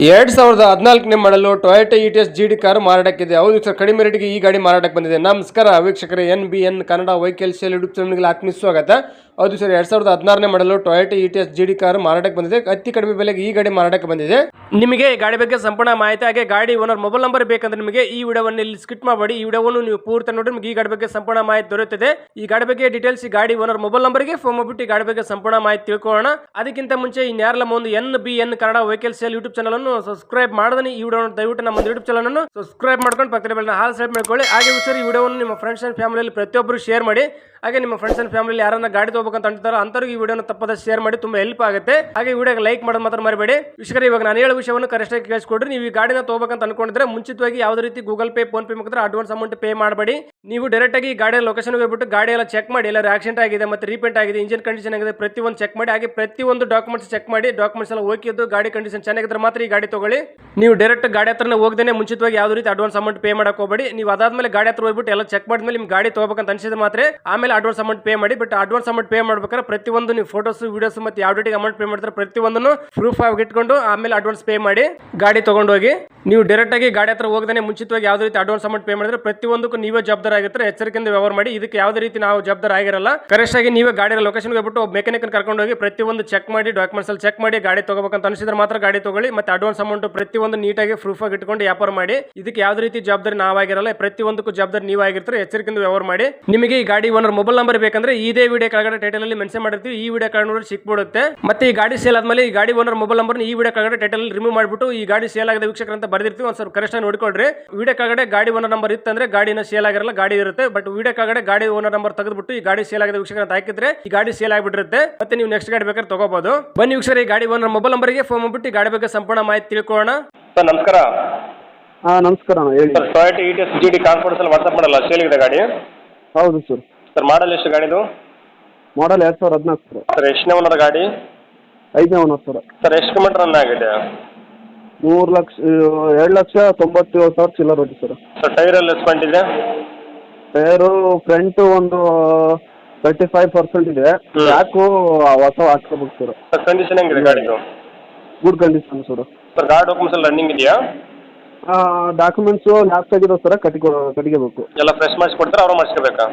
2014ನೇ ಮಾಡಲು ಟೊಯೋಟಾ ಇಟಿಎಸ್ ಜಿಡಿ ಕಾರ್ ಮಾರಾಟಕ್ಕಿದೆ. ಹೌದು ಸರ್, ಕಡಿಮೆ ರೇಟಿಗೆ ಈ ಗಾಡಿ ಮಾರಾಟಕ್ಕೆ ಬಂದಿದೆ. ನಮಸ್ಕಾರ ವೀಕ್ಷಕರೇ, NBN Kannada vehicle sale YouTube ಚಾನಲ್ಗೆ ಆತ್ಮೀಯ ಸ್ವಾಗತ. ಹೌದು ಸರ್, 2016ನೇ ಮಾಡಲು ಟೊಯೋಟಾ ಇಟಿಎಸ್ ಜಿಡಿ ಕಾರ್ ಮಾರಾಟಕ್ಕೆ ಬಂದಿದೆ. ಅತಿ ಕಡಿಮೆ ಬೆಲೆಗೆ ಈ ಗಾಡಿ ಮಾರಾಟಕ್ಕೆ ಬಂದಿದೆ. ನಿಮಗೆ ಈ ಗಾಡಿ ಬಗ್ಗೆ ಸಂಪೂರ್ಣ ಮಾಹಿತಿ ಹಾಗೆ ಗಾಡಿ ಓನರ್ ಮೊಬೈಲ್ ನಂಬರ್ ಬೇಕಂದ್ರೆ ನಿಮಗೆ ಈ ವಿಡಿಯೋವನ್ನು ಇಲ್ಲಿ ಸ್ಕಿಪ್ ಮಾಡಬೇಡಿ. ಈ ವಿಡಿಯೋವನ್ನು ನೀವು ಪೂರ್ತಿ ನೋಡಿ ನಿಮಗೆ ಈ ಗಾಡಿ ಬಗ್ಗೆ ಸಂಪೂರ್ಣ ಮಾಹಿತಿ ದೊರೆಯುತ್ತದೆ. ಈ ಗಾಡಿ ಬಗ್ಗೆ ಡೀಟೇಲ್ಸ್ ಈ ಗಾಡಿ ಓನರ್ ಮೊಬೈಲ್ ನಂಬರ್ಗೆ ಫೋನ್ ಮಾಡಿಬಿಟ್ಟು ಈ ಗಾಡಿ ಬಗ್ಗೆ ಸಂಪೂರ್ಣ ಮಾಹಿತಿ ತಿಳ್ಕೊಳ್ಳೋಣ. ಅದಕ್ಕಿಂತ ಮುಂಚೆ ಇನ್ಯಾರಲ್ಲ ಒಂದು NBN Kannada vehicle sale YouTube channel ಅನ್ನು ಸಬ್ಸ್ಕ್ರೈಬ್ ಮಾಡಿದ್ರೆ ಈ ವಿಡಿಯೋ ದಯವಿಟ್ಟು ನಮ್ಮ ಯೂಟ್ಯೂಬ್ ಚಾನಲ್ ಅನ್ನು ಸಬ್ಸ್ಕ್ರೈಬ್ ಮಾಡ್ಕೊಂಡು ಪಕ್ಕದ ಬೆಲ್ ಹಾಲ್ ಸೆಟ್ ಮಾಡ್ಕೊಳ್ಳಿ. ಹಾಗೆ ಸರ್, ಈ ವಿಡಿಯೋವನ್ನು ನಿಮ್ಮ ಫ್ರೆಂಡ್ಸ್ ಅಂಡ್ ಫ್ಯಾಮಿಲಿಯಲ್ಲಿ ಪ್ರತಿಯೊಬ್ಬರು ಶೇರ್ ಮಾಡಿ. ಹಾಗೆ ನಿಮ್ಮ ಫ್ರೆಂಡ್ಸ್ ಅಂಡ್ ಫ್ಯಾಮಿಲಿ ಯಾರನ್ನ ಗಾಡಿ ತಗೋಬೇಕಂತ ಅಂತಾರೋ ಅಂತವ್ರಿಗೆ ಈ ವಿಡಿಯೋನ ತಪ್ಪದ ಶೇರ್ ಮಾಡಿ, ತುಂಬಾ ಹೆಲ್ಪ್ ಆಗುತ್ತೆ. ಹಾಗೆ ವಿಡಿಯೋಗೆ ಲೈಕ್ ಮಾಡೋದು ಮಾತ್ರ ಮರಿಬೇಡಿ. ವೀಕ್ಷಕರೇ, ಇವಾಗ ನಾನು ಹೇಳೋ ವಿಷಯವನ್ನು ಕರೆಕ್ಟ್ ಆಗಿ ಕೇಳಿಸ್ಕೊಡ್ರಿ. ನೀವು ಈ ಗಾಡಿನ ತಗೋಬೇಕಂತ ಅನ್ಕೊಂಡಿದ್ರೆ ಮುಂಚಿತವಾಗಿ ಯಾವುದೇ ರೀತಿ ಗೂಗಲ್ ಪೇ, ಫೋನ್ ಪೇ ಮುಖಾಂತರ ಅಡ್ವಾನ್ಸ್ ಅಮೌಂಟ್ ಪೇ ಮಾಡಬೇಡಿ. ನೀವು ಡೈರೆಕ್ಟ್ ಆಗಿ ಗಾಡಿಯ ಲೊಕೇಶನ್ ಹೋಗ್ಬಿಟ್ಟು ಗಾಡಿ ಎಲ್ಲ ಚೆಕ್ ಮಾಡಿ, ಎಲ್ಲ ಆಕ್ಸಿಡೆಂಟ್ ಆಗಿದೆ ಮತ್ತೆ ರೀಪೇಂಟ್ ಆಗಿದೆ, ಇಂಜಿನ್ ಕಂಡೀಷನ್ ಆಗಿದೆ, ಪ್ರತಿಯೊಂದು ಚೆಕ್ ಮಾಡಿ. ಹಾಗೆ ಪ್ರತಿಯೊಂದು ಡಾಕ್ಯುಮೆಂಟ್ಸ್ ಚೆಕ್ ಮಾಡಿ, ಡಾಕ್ಯುಮೆಂಟ್ಸ್ ಎಲ್ಲ ಓಕೆ ಇದ್ದು ಗಾಡಿ ಕಂಡೀಷನ್ ಚೆನ್ನಾಗಿದ್ರೆ ಮಾತ್ರ ಈ ಗಾಡಿ ತಗೊಳ್ಳಿ. ನೀವು ಡೈರೆಕ್ಟ್ ಗಾಡಿ ಹತ್ರನೇ ಹೋಗದೇನೆ ಮುಂಚಿತವಾಗಿ ಯಾವುದೇ ರೀತಿ ಅಡ್ವಾನ್ಸ್ ಅಮೌಂಟ್ ಪೇ ಮಾಡಕ್ ಹೋಗಬೇಡಿ. ನೀವು ಅದಾದ್ಮೇಲೆ ಗಾಡಿ ಹತ್ರ ಹೋಗ್ಬಿಟ್ಟು ಎಲ್ಲ ಚೆಕ್ ಮಾಡಿದ್ಮೇಲೆ ನಿಮ್ ಗಾಡಿ ತಗೋಬೇಕಂತ ಅನ್ಸಿದ್ರೆ ಮಾತ್ರ ಆಮೇಲೆ ಅಡ್ವಾನ್ಸ್ ಅಮೌಂಟ್ ಪೇ ಮಾಡಿ. ಬಟ್ ಅಡ್ವಾನ್ಸ್ ಅಮೌಂಟ್ ಪೇ ಮಾಡ್ಬೇಕಾದ್ರೆ ಪ್ರತಿಯೊಂದು ನೀವು ಫೋಟೋಸ್, ವಿಡಿಯೋಸ್ ಮತ್ತೆ ಯಾವ ಡೇಟಿಗೆ ಅಮೌಂಟ್ ಪೇ ಮಾಡ್ತಾರೆ ಪ್ರತಿಯೊಂದನ್ನು ಪ್ರೂಫ್ ಆಗಿ ಇಟ್ಕೊಂಡು ಆಮೇಲೆ ಅಡ್ವಾನ್ಸ್ ಪೇ ಮಾಡಿ ಗಾಡಿ ತಗೊಂಡು ಹೋಗಿ. ನೀವು ಡೈರೆಕ್ಟ್ ಆಗಿ ಗಾಡಿ ಹತ್ರ ಹೋಗದೇನೆ ಮುಂಚಿತವಾಗಿ ಯಾವುದೇ ರೀತಿ ಅಡ್ವಾನ್ಸ್ ಅಮೌಂಟ್ ಪೇ ಮಾಡಿದ್ರೆ ಪ್ರತಿಯೊಂದಕ್ಕೂ ನೀವೇ ಜವಾಬ್ದಾರ ಆಗಿರ್ತಾರೆ. ಎಚ್ಚರಿಕೆಯಿಂದ ವ್ಯವಹಾರ ಮಾಡಿ. ಇದಕ್ಕೆ ಯಾವುದೇ ರೀತಿ ನಾವು ಜವಾಬ್ದಾರ ಆಗಿರಲ್ಲ. ಕರೆಕ್ಟ್ ಆಗಿ ನೀವೇ ಗಾಡಿ ಲೊಕೇಶನ್ ಹೋಗ್ಬಿಟ್ಟು ಮೆಕ್ಯಾನಿಕ್ ಕರ್ಕೊಂಡು ಹೋಗಿ ಪ್ರತಿಯೊಂದು ಚೆಕ್ ಮಾಡಿ, ಡಾಕ್ಯುಮೆಂಟ್ಸ್ ಅಲ್ಲಿ ಚೆಕ್ ಮಾಡಿ ಗಾಡಿ ತಗೋಬೇಕಂತ ಅನಿಸಿದ್ರೆ ಮಾತ್ರ ಗಾಡಿ ತಗೊಳ್ಳಿ. ಮತ್ತೆ ಅಡ್ವಾನ್ಸ್ ಅಮೌಂಟ್ ಪ್ರತಿಯೊಂದು ನೀಟಾಗಿ ಪ್ರೂಫ್ ಆಗಿ ಇಟ್ಕೊಂಡು ವ್ಯಾಪಾರ ಮಾಡಿ. ಇದಕ್ಕೆ ಯಾವುದೇ ರೀತಿ ಜವಾಬ್ದಾರಿ ನಾವಾಗಿರಲ್ಲ. ಪ್ರತಿಯೊಂದಕ್ಕೂ ಜವಾಬ್ದಾರಿ ನೀವಾಗಿರ್ತಾರೆ. ಎಚ್ಚರಿಕೆಯಿಂದ ವ್ಯವಹಾರ ಮಾಡಿ. ನಿಮಗೆ ಈ ಗಾಡಿ ಓನರ್ ಮೊಬೈಲ್ ನಂಬರ್ ಬೇಕಂದ್ರೆ ಇದೇ ವಿಡಿಯೋ ಕೆಳಗಡೆ ಟೈಟಲ್ ಅಲ್ಲಿ ಮೆನ್ಷನ್ ಮಾಡಿರ್ತೀವಿ. ಈ ವಿಡಿಯೋ ಕೆಳಗಡೆ ನೋಡಿ ಸಿಕ್ಬಿಡುತ್ತೆ. ಮತ್ತೆ ಈ ಗಾಡಿ ಸೇಲ್ ಆದ್ಮೇಲೆ ಈ ಗಾಡಿ ಓನರ್ ಮೊಬೈಲ್ ನಂಬರ್ ಈ ವಿಡಿಯೋ ಕೆಳಗಡೆ ಟೈಟಲ್ ರಿಮೂವ್ ಮಾಡಿಬಿಟ್ಟು ಈ ಗಾಡಿ ಸೇಲ್ ಆಗಿದೆ ವೀಕ್ಷಕರು ಅಂತ ಬರ್ದಿರ್ತೀವಿ. ಒಂದು ಸ್ವಲ್ಪ ಕರೆಕ್ಟ್ ಆಗಿ ನೋಡ್ಕೊಳ್ರಿ. ವಿಡಿಯೋ ಕೆಳಗಡೆ ಗಾಡಿ ಓನರ್ ನಂಬರ್ ಇತ್ತಂದ್ರೆ ಗಾಡಿನ ಸೇಲ್ ಆಗಿರಲ್ಲ, ಗಾಡಿ ಇರುತ್ತೆ. ಬಟ್ ವಿಡಿಯೋ ಕೆಳಗಡೆ ಗಾಡಿ ಓನರ್ ನಂಬರ್ ತೆಗೆದ್ಬಿಟ್ಟು ಈ ಗಾಡಿ ಸೇಲ್ ಆಗಿದೆ ವೀಕ್ಷಕರು ಅಂತ ಹಾಕಿದ್ರೆ ಈ ಗಾಡಿ ಸೇಲ್ ಆಗಿಬಿಟ್ಟಿರುತ್ತೆ. ಮತ್ತೆ ನೀವು ನೆಕ್ಸ್ಟ್ ಗಾಡಿ ಬೇಕಾದ್ರೆ ತಗೋಬಹುದು. ಬನ್ನಿ ವೀಕ್ಷಕರು, ಈ ಗಾಡಿ ಓನರ್ ಮೊಬೈಲ್ ನಂಬರ್ಗೆ ಫೋನ್ ಮಾಡ್ಬಿಟ್ಟು ಈ ಗಾಡಿ ಬಗ್ಗೆ ಸಂಪೂರ್ಣ ಮಾಹಿತಿ ತಿಳ್ಕೊಳ್ಳೋಣ. ಸರ್ ನಮಸ್ಕಾರ. ನಮಸ್ಕಾರ ಹೇಳಿ ಸರ್, ಟೊಯೋಟಾ ಇಟಿಎಸ್ ಜಿಡಿ ಕಾನ್ಫಿಡೆನ್ಸ್ ಅಲ್ಲಿ ವಾಟ್ಸಪ್ ಮಾಡಲ್ಲ, ಸೇಲ್ ಇದೆ ಗಾಡಿ. ಹೌದು ಸರ್. ಸರ್ ಮಾಡಲ್ ಎಷ್ಟು ಗಾಡಿದು? ಮಾಡಲ್ 2014 ಸರ್ ಎಷ್ಟನೇ ಓನರ್ ಗಾಡಿ? 5ನೇ ಓನರ್ ಸರ್. ಸರ್ ಎಷ್ಟು ಕಿಲೋಮೀಟರ್ ರನ್ ಆಗಿದೆ? 2,97,000 ಚಿಲ್ಲರ್ ಹೊಡಿ ಸರ್. ಸರ್ ಟೈರ್ ಎಲ್ಲ ಎಸ್ಪೆಂಟ್ ಇದೆ? ಟೈರು ಫ್ರಂಟ್ ಒಂದು 35% ಇದೆ. ಬ್ಯಾಕು ಹೊಸ ಹಾಕ್ಕೋಬೇಕು ಸರ್. ಸರ್ ಕಂಡೀಷನ್ ಹೆಂಗಿದೆ ಗಾಡಿದು? Good condition sir. ಸರ್ ಗಾಡಿ ಡಾಕ್ಯುಮೆಂಟ್ಸ್ ಎಲ್ಲ ರನ್ನಿಂಗ್ ಇದೆಯಾ? ಡಾಕ್ಯುಮೆಂಟ್ಸು ಲ್ಯಾಪ್ಸ್ ಆಗಿದೆ ಸರ್. ಕಟ್ಟಿಗೆಬೇಕು. ಎಲ್ಲ ಫ್ರೆಶ್ ಮಾಡಿಸ್ಕೊಡ್ತಾರೆ, ಅವ್ರು ಮಾಡಿಸ್ಕೋಬೇಕಾ?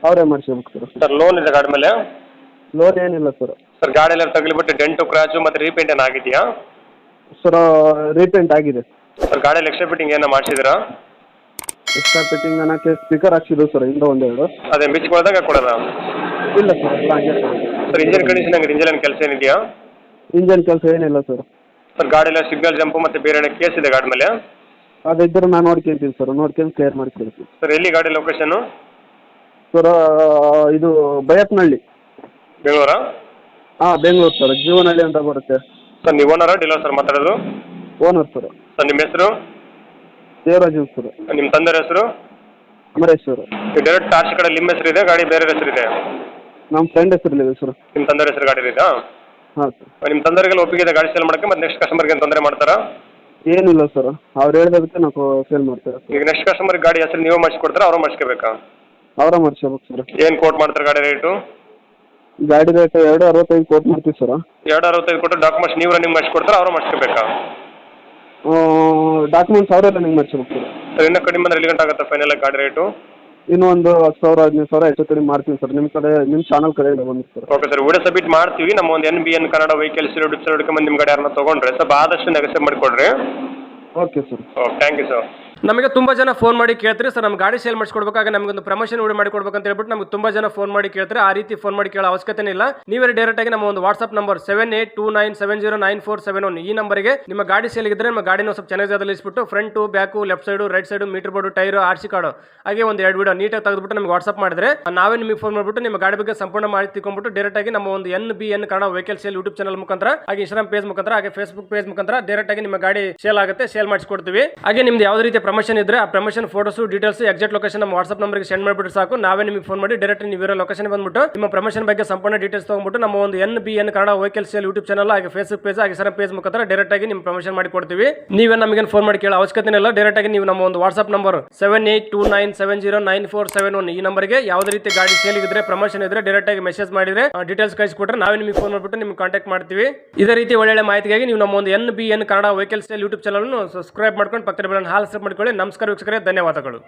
ಅವರೇ ಮಾಡಿಸ್ಕೋಬೇಕು ಸರ್. ಸರ್ ಲೋನ್ ಇದೆ ಗಾಡಿ ಮೇಲೆ? ಲೋನ್ ಏನಿಲ್ಲ ಸರ್. ಸರ್ ಗಾಡಿ ಎಲ್ಲ ತಗಲಿಬಿಟ್ಟು ಡೆಂಟು, ಕ್ರಾಚು ಮತ್ತೆ ರೀಪೇಂಟ್ ಏನು ಆಗಿದೆಯಾ? ಸರ್ ರೀಪೇಂಟ್ ಆಗಿದೆ. ಸರ್ ಗಾಡಿಯಲ್ಲಿ ಎಕ್ಸ್ಟ್ರಾ ಫಿಟ್ಟಿಂಗ್ ಏನೋ ಮಾಡಿಸಿದ್ರಾ? ಎಕ್ಸ್ಟ್ರಾ ಫಿಟ್ಟಿಂಗ್ ಅನ್ನೋಕ್ಕೆ ಸ್ಪೀಕರ್ ಹಾಕ್ಸಿದ್ರು ಸರ್, ಹಿಂದೆ ಒಂದೆರಡು. ಅದೇ ಮಿಚ್ಕೊಳ್ದಾಗ ಕೊಡೋದ? ಇಲ್ಲ ಸರ್, ಎಲ್ಲ ಹಂಗೆ ಸರ್ ಇಂಜಿನ್ ಕಂಡೀಷನ್ ಹೆಂಗಿದೆ? ಇಂಜಿನ್ ಕೆಲಸ ಏನಿದೆಯಾ? ಇಂಜನ್ ಕೆಲಸ ಏನಿಲ್ಲ ಸರ್. ಸರ್ ಗಾಡಿ ಎಲ್ಲ ಸಿಗ್ನಲ್ ಜಂಪು ಮತ್ತೆ ಬೇರೆ ಕೇಸ್ ಇದೆ ಗಾಡಿ ಮೇಲೆ? ಅದಿದ್ದರೆ ನಾನು ನೋಡ್ಕೊಂತೀನಿ ಸರ್, ನೋಡ್ಕೊಂಡು ಕ್ಲಿಯರ್ ಮಾಡಿಕೊಡ್ತೀನಿ. ಸರ್ ಎಲ್ಲಿ ಗಾಡಿ ಲೊಕೇಶನು? ಸರ್ ಇದು ಬೈಯಪ್ಪನಹಳ್ಳಿ, ಬೆಂಗಳೂರಾ? ಬೆಂಗಳೂರು ಸರ್. ಜೀವನಹಳ್ಳಿ ಅಂತ ಬರುತ್ತೆ. ಸರ್ ನೀವು ಓನರಾ ಡೀಲರ್ ಸರ್ ಮಾತಾಡೋದು? Owner sir. ಸರ್ ನಿಮ್ಮ ಹೆಸರು? ದೇವರಾಜ್ ಸರ್. ನಿಮ್ಮ ತಂದೆಯ ಹೆಸರು? ಅಮರೇಶ್ ಸರ್. ಡೈರೆಕ್ಟ್ ಟಾರ್ಚ್ ಕಡೆ ನಿಮ್ಮ ಹೆಸರು ಇದೆ, ಗಾಡಿ ಬೇರೆ ಹೆಸರು ಇದೆ? ನಮ್ಮ ಫ್ರೆಂಡ್ ಹೆಸರಿದೆ ಸರ್. ನಿಮ್ಮ ತಂದೆಯ ಹೆಸರು ಗಾಡಿ ಇದೆಯಾ? ಹಾಂ ಸರ್. ನಿಮ್ಮ ತಂದೆಯವರಿಗೆಲ್ಲ ಒಪ್ಪಿಗೆ ಇದೆ ಗಾಡಿ ಸೇಲ್ ಮಾಡೋಕ್ಕೆ? ಮತ್ತೆ ನೆಕ್ಸ್ಟ್ ಕಸ್ಟಮರ್ಗೆ ಏನು ತೊಂದರೆ ಮಾಡ್ತಾರಾ? ಏನಿಲ್ಲ ಸರ್, ಅವ್ರು ಹೇಳಿದಕ್ಕೆ ನಾವು ಸೇಲ್ ಮಾಡ್ತೇವೆ. ಈಗ ನೆಕ್ಸ್ಟ್ ಕಸ್ಟಮರ್ ಗಾಡಿ ಹೆಸರು ನೀವು ಮಾಡಿಸ್ಕೊಡ್ತಾರಾ, ಅವರು ಮಾಡಿಸ್ಕೋಬೇಕಾ? ಅವರ ಮಾಡಿಸ್ಕೋಬೇಕು ಸರ್. ಏನು ಕೋಟ್ ಮಾಡ್ತಾರೆ ಗಾಡಿ ರೇಟು? ಗಾಡಿ ರೇಟ್ 265 ಕೋಟ್ ಮಾಡ್ತೀವಿ ಸರ್. 265 ಕೊಟ್ಟು ಡಾಕ್ಯುಮೆಂಟ್ಸ್ ನೀವು ರನ್ನಿಂಗ್ ಮಾಡಿಸ್ಕೊಡ್ತಾರಾ, ಅವರು ಮಾಡಿಸ್ಕೋಬೇಕಾ? ಡಾಕ್ಯುಮೆಂಟ್ಸ್ ಅವರೇ ರನ್ನಿಂಗ್ ಮಾಡಿಸ್ಬೇಕು ಸರ್. ಸರ್ ಇನ್ನೂ ಕಡಿಮೆ ಅಂದ್ರೆ ಎಲ್ಲಿ ಗಂಟೆ ಆಗುತ್ತೆ ಫೈನಲ್ ಗಾಡಿ ರೇಟು? ಇನ್ನೂ ಒಂದು 10,000-15,000 ಹೆಚ್ಚು ಕಡಿಮೆ ಮಾಡ್ತೀವಿ ಸರ್. ನಿಮ್ಮ ಕಡೆ, ನಿಮ್ಮ ಚಾನಲ್ ಕಡೆಯಿಂದ ಬಂದು sir. Okay sir, video submit ಮಾಡ್ತೀವಿ. ನಮ್ಮ ಒಂದು NBN Kannada vehicle sale YouTube channel ಹುಡ್ಕೊಂಬಂದು ನಿಮ್ಮ ಗಾಡಿ ಯಾರನ್ನ ತೊಗೊಂಡ್ರೆ ಸ್ವಲ್ಪ ಆದಷ್ಟು ನೆಗೆಸೇಟ್ ಮಾಡಿಕೊಡ್ರಿ. Okay sir. Okay, thank you sir. ನಮಗೆ ತುಂಬಾ ಜನ ಫೋನ್ ಮಾಡಿ ಕೇಳ್ತಾರೆ, ಸರ್ ನಮ್ಮ ಗಾಡಿ ಸೇಲ್ ಮಾಡಿಸ್ಕೊಡ್ಬೇಕಾಗ ನಮಗೊಂದು ಪ್ರಮೋಷನ್ ವಿಡಿಯೋ ಮಾಡಿಕೊಡ್ಬೇಕು ಅಂತ ಹೇಳ್ಬಿಟ್ಟು ನಮಗೆ ತುಂಬಾ ಜನ ಫೋನ್ ಮಾಡಿ ಕೇಳ್ತಾರೆ. ಆ ರೀತಿ ಫೋನ್ ಮಾಡಿ ಕೇಳೋ ಅವಶ್ಯಕತೆ ಇಲ್ಲ. ನೀವೇ ಡೈರೆಕ್ಟ್ ಆಗಿ ನಮ್ಮ ಒಂದು ವಾಟ್ಸ್ಆಪ್ ನಂಬರ್ 7829709471 ಈ ನಂಬರ್ಗೆ ನಿಮ್ಮ ಗಾಡಿ ಸೇಲ್ ಇದ್ರೆ ನಮ್ಮ ಗಾಡಿನ ಸ್ವಲ್ಪ ಚೆನ್ನಾಗಿ ಜಾಗದಲ್ಲಿ ಇಸ್ಬಿಟ್ಟು front, back, left side, right side, meter board, tyre, RC card ಹಾಗೆ ಒಂದು 2 ವಿಡಿಯೋ ನೀಟಾಗಿ ತೆಗೆದುಬಿಟ್ಟು ನಮಗೆ ವಾಟ್ಸ್ಆಪ್ ಮಾಡಿದ್ರೆ ನಾವೇ ನಿಮಗೆ ಫೋನ್ ಮಾಡಿಬಿಟ್ಟು ನಿಮ್ಮ ಗಾಡಿ ಬಗ್ಗೆ ಸಂಪೂರ್ಣ ಮಾಹಿತಿ ತಿಳ್ಕೊಂಡ್ಬಿಟ್ಟು ಡೈರೆಕ್ಟ್ ಆಗಿ ನಮ್ಮ ಒಂದು NBN Kannada vehicle sale YouTube channel ಮುಖಾಂತರ ಹಾಗೆ Instagram ಪೇಜ್ ಮುಖಾಂತರ ಹಾಗೆ Facebook ಪೇಜ್ ಮುಖಾಂತರ ಡೈರೆಕ್ಟ್ ಆಗಿ ನಿಮ್ಮ ಗಾಡಿ ಸೇಲ್ ಆಗುತ್ತೆ, ಸೇಲ್ ಮಾಡಿಸ್ಕೊಡ್ತೀವಿ. ಹಾಗೆ ನಿಮ್ದು ಯಾವುದೇ ರೀತಿಯ ಪ್ರಮೋಷನ್ ಇದ್ರೆ ಆ promotion photos details exact location ನಮ್ಮ ವಾಟ್ಸ್ಆಪ್ ನಂಬರ್ಗೆ ಸೆಂಡ್ ಮಾಡಿಬಿಟ್ಟು ಸಾಕು. ನಾವೇ ನಿಮಗೆ ಫೋನ್ ಮಾಡಿ ಡೈರೆಕ್ಟ್ ನೀವು ಇರೋ ಲೊಕೇಶನ್ ಬಂದ್ಬಿಟ್ಟು ನಿಮ್ಮ ಪ್ರಮೋಷನ್ ಬಗ್ಗೆ ಸಂಪೂರ್ಣ ಡೀಟೇಲ್ಸ್ ತಗೊಂಡ್ಬಿಟ್ಟು ನಮ್ಮ ಒಂದು NBN Kannada vehicle sale YouTube channel ಹಾಗೆ ಫೇಸ್ಬುಕ್ ಪೇಜ್ ಹಾಗೆ ಸರ್ ಪೇಜ್ ಮುಖಾಂತರ ಡೈರೆಕ್ಟ್ ಆಗಿ ನಿಮ್ಮ ಪ್ರಮೋಷನ್ ಮಾಡಿ ಕೊಡ್ತೀವಿ. ನೀವೇ ನಮಗೆ ಫೋನ್ ಮಾಡಿ ಕೇಳೋ ಅವಶ್ಯಕತೆ ಇಲ್ಲ. ಡೈರೆಕ್ಟ್ ಆಗಿ ನೀವು ನಮ್ಮ ಒಂದು ವಾಟ್ಸ್ಆಪ್ ನಂಬರ್ 7829709471 ಈ ನಂಬರ್ಗೆ ಯಾವುದೇ ರೀತಿ ಗಾಡಿ ಸೇಲ್ ಇದ್ರೆ ಪ್ರಮೋಷನ್ ಇದ್ರೆ ಡೈರೆಕ್ಟ್ ಆಗಿ ಮೆಸೇಜ್ ಮಾಡಿದ್ರೆ ಡೀಟೇಲ್ಸ್ ಕಳಿಸಿಕೊಟ್ರೆ ನಾವೇ ನಿಮಗೆ ಫೋನ್ ಮಾಡಿಬಿಟ್ಟು ನಿಮ್ಗೆ ಕಾಂಟ್ಯಾಕ್ಟ್ ಮಾಡ್ತೀವಿ. ಇದೇ ರೀತಿ ಒಳ್ಳೆ ಮಾಹಿತಿಗಾಗಿ ನೀವು ನಮ್ಮ ಒಂದು NBN Kannada vehicle sale YouTube channel subscribe ಮಾಡ್ಕೊಂಡು ಪಕ್ಕದ ಬೆಲ್ ಹಾಲ್ ಸಬ್ ಮಾಡ್ಕೊಳ್ಳಿ. ನಮಸ್ಕಾರ ವೀಕ್ಷಕರೇ, ಧನ್ಯವಾದಗಳು.